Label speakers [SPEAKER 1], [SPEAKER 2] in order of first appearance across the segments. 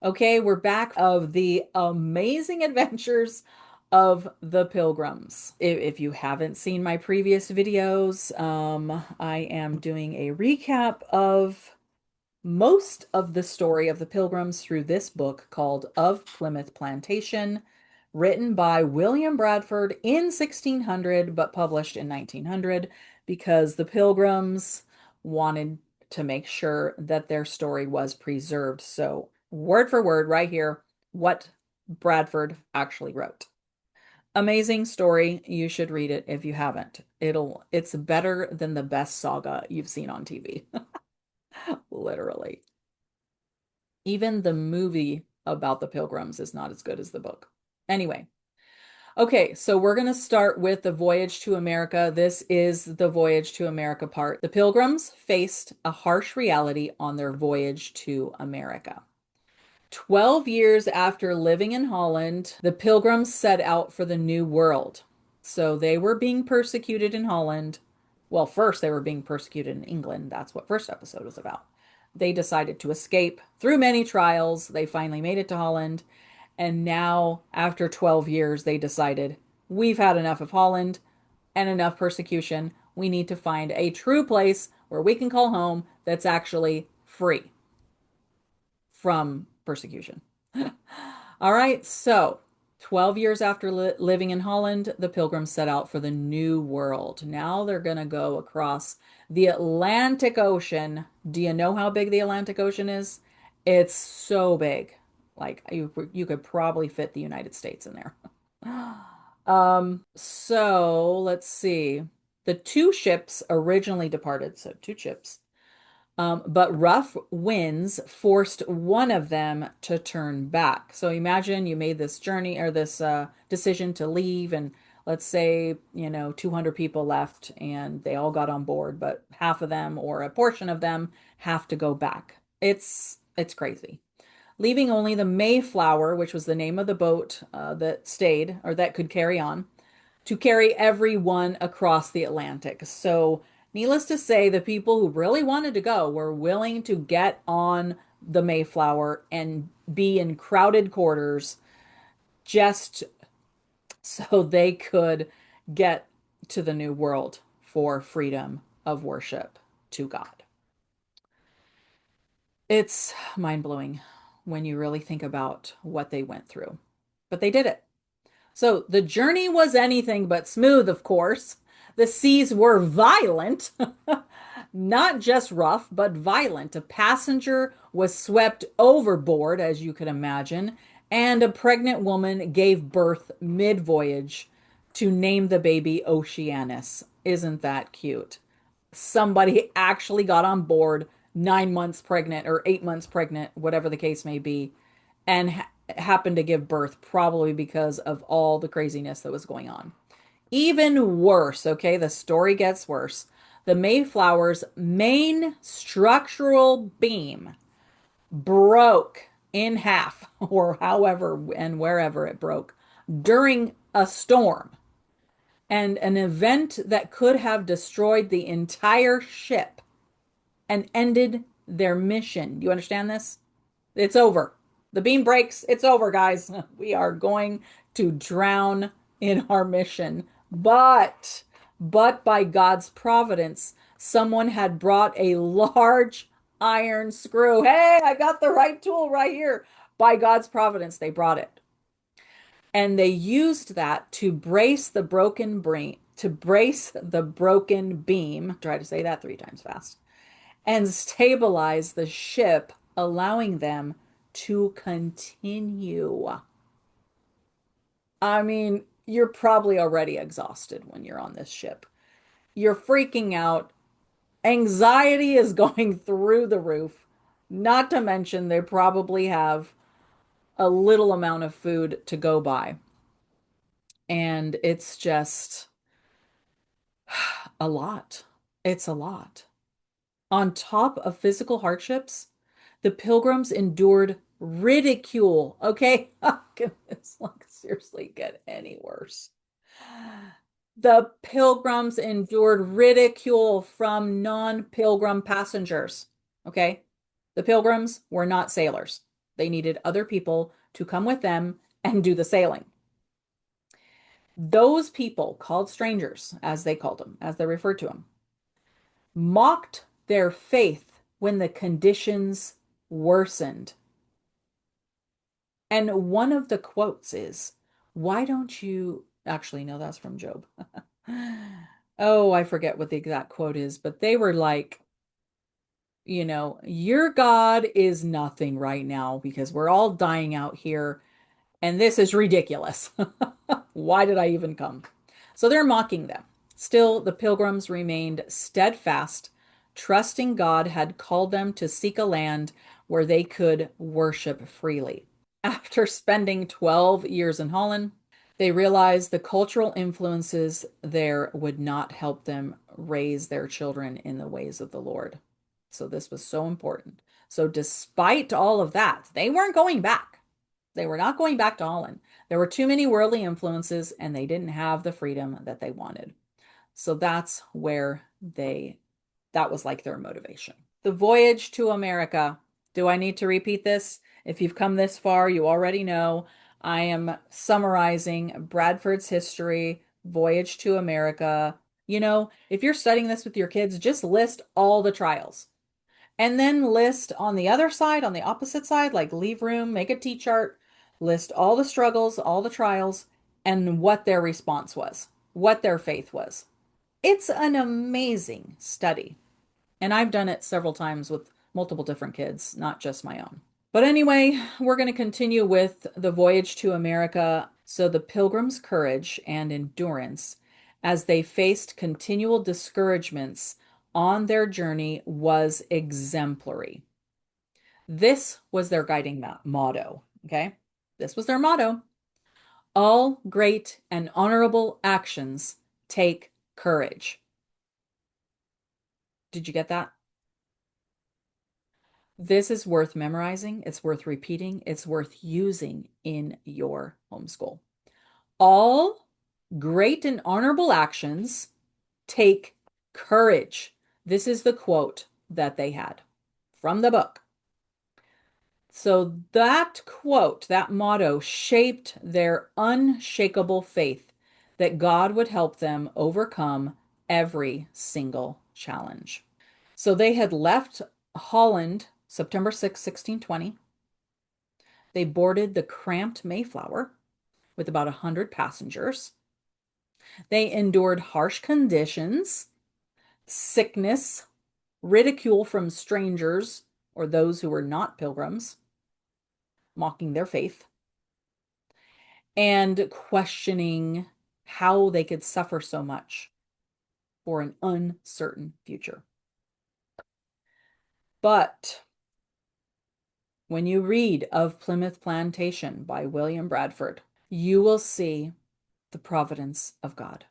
[SPEAKER 1] Okay, we're back of the amazing adventures of the Pilgrims. If you haven't seen my previous videos, I am doing a recap of most of the story of the Pilgrims through this book called Of Plymouth Plantation, written by William Bradford in 1600, but published in 1900, because the Pilgrims wanted to make sure that their story was preserved. So, word for word, right here, what Bradford actually wrote. Amazing story. You should read it if you haven't. It's better than the best saga you've seen on TV. Literally. Even the movie about the Pilgrims is not as good as the book. Anyway, okay, so we're going to start with the Voyage to America. This is the Voyage to America part. The Pilgrims faced a harsh reality on their voyage to America. 12 years after living in Holland, the Pilgrims set out for the New World. So they were being persecuted in Holland. Well, first they were being persecuted in England. That's what first episode was about. They decided to escape through many trials. They finally made it to Holland. And now, after 12 years, they decided we've had enough of Holland and enough persecution. We need to find a true place where we can call home that's actually free from persecution. All right, so 12 years after living in Holland, the Pilgrims set out for the New World. Now they're going to go across the Atlantic Ocean. Do you know how big the Atlantic Ocean is? It's so big. Like you could probably fit the United States in there. So let's see. The two ships originally departed, so two ships, but rough winds forced one of them to turn back. So imagine you made this journey or this decision to leave, and let's say, 200 people left and they all got on board, but half of them or a portion of them have to go back. It's crazy. Leaving only the Mayflower, which was the name of the boat that stayed or that could carry on, to carry everyone across the Atlantic. So, needless to say, the people who really wanted to go were willing to get on the Mayflower and be in crowded quarters just so they could get to the New World for freedom of worship to God. It's mind blowing when you really think about what they went through, but they did it. So the journey was anything but smooth, of course. The seas were violent, not just rough, but violent. A passenger was swept overboard, as you could imagine, and a pregnant woman gave birth mid-voyage to name the baby Oceanus. Isn't that cute? Somebody actually got on board 9 months pregnant or 8 months pregnant, whatever the case may be, and happened to give birth, probably because of all the craziness that was going on. Even worse, okay, the story gets worse. The Mayflower's main structural beam broke in half, or however and wherever it broke, during a storm, and an event that could have destroyed the entire ship and ended their mission. Do you understand this? It's over. The beam breaks. It's over, guys. We are going to drown in our mission. But by God's providence, someone had brought a large iron screw. Hey, I got the right tool right here. By God's providence, they brought it. And they used that to brace the broken beam. Try to say that 3 times fast. And stabilize the ship, allowing them to continue. I mean, you're probably already exhausted when you're on this ship. You're freaking out. Anxiety is going through the roof. Not to mention, they probably have a little amount of food to go by. And it's just a lot. It's a lot. On top of physical hardships, the Pilgrims endured ridicule. Okay, how can this like seriously get any worse? The Pilgrims endured ridicule from non-Pilgrim passengers. Okay, the Pilgrims were not sailors. They needed other people to come with them and do the sailing. Those people, called strangers, as they called them, as they referred to them, mocked their faith when the conditions worsened. And one of the quotes is, why don't you actually, no, that's from Job. Oh, I forget what the exact quote is, but they were like, your God is nothing right now because we're all dying out here and this is ridiculous. Why did I even come? So they're mocking them. Still, the pilgrims remained steadfast, trusting God had called them to seek a land where they could worship freely. After spending 12 years in Holland, they realized the cultural influences there would not help them raise their children in the ways of the Lord. So this was so important. So despite all of that, they weren't going back. They were not going back to Holland. There were too many worldly influences and they didn't have the freedom that they wanted. So that's where that was like their motivation. The voyage to America. Do I need to repeat this? If you've come this far, you already know I am summarizing Bradford's history, Voyage to America. If you're studying this with your kids, just list all the trials. And then list on the other side, on the opposite side, like leave room, make a T-chart, list all the struggles, all the trials, and what their response was, what their faith was. It's an amazing study. And I've done it several times with multiple different kids, not just my own. But anyway, we're going to continue with the voyage to America. So the pilgrims' courage and endurance as they faced continual discouragements on their journey was exemplary. This was their guiding motto. Okay. This was their motto. All great and honorable actions take courage. Did you get that? This is worth memorizing. It's worth repeating. It's worth using in your homeschool. All great and honorable actions take courage. This is the quote that they had from the book. So that quote, that motto, shaped their unshakable faith that God would help them overcome every single challenge. So they had left Holland September 6, 1620. They boarded the cramped Mayflower with about 100 passengers. They endured harsh conditions, sickness, ridicule from strangers or those who were not pilgrims, mocking their faith, and questioning how they could suffer so much for an uncertain future. But when you read of Plymouth Plantation by William Bradford, you will see the providence of God.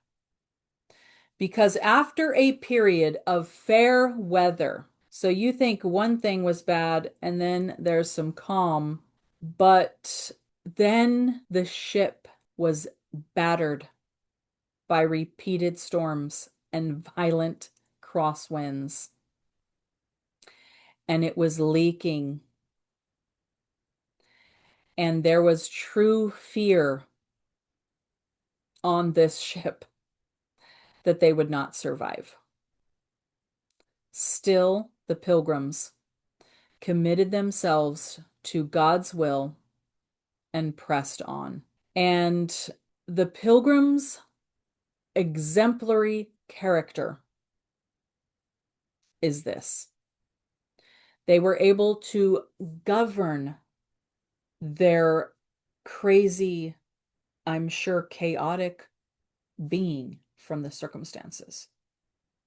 [SPEAKER 1] Because after a period of fair weather, so you think one thing was bad and then there's some calm, but then the ship was battered by repeated storms and violent crosswinds. And it was leaking. And there was true fear on this ship that they would not survive. Still, the pilgrims committed themselves to God's will and pressed on. And the pilgrims' exemplary character is this. They were able to govern their crazy, I'm sure chaotic being from the circumstances.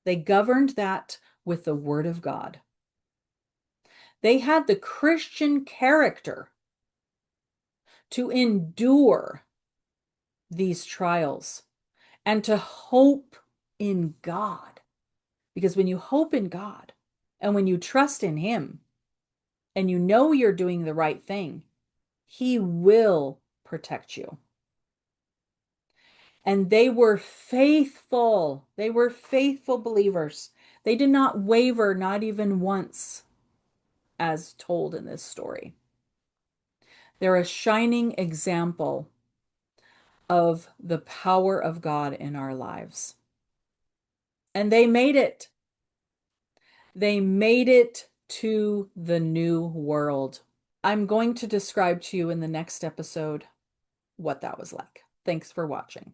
[SPEAKER 1] They governed that with the Word of God. They had the Christian character to endure these trials and to hope in God. Because when you hope in God and when you trust in Him and you know you're doing the right thing, He will protect you. And they were faithful. They were faithful believers. They did not waver, not even once, as told in this story. They're a shining example of the power of God in our lives. And they made it. They made it to the new world. I'm going to describe to you in the next episode what that was like. Thanks for watching.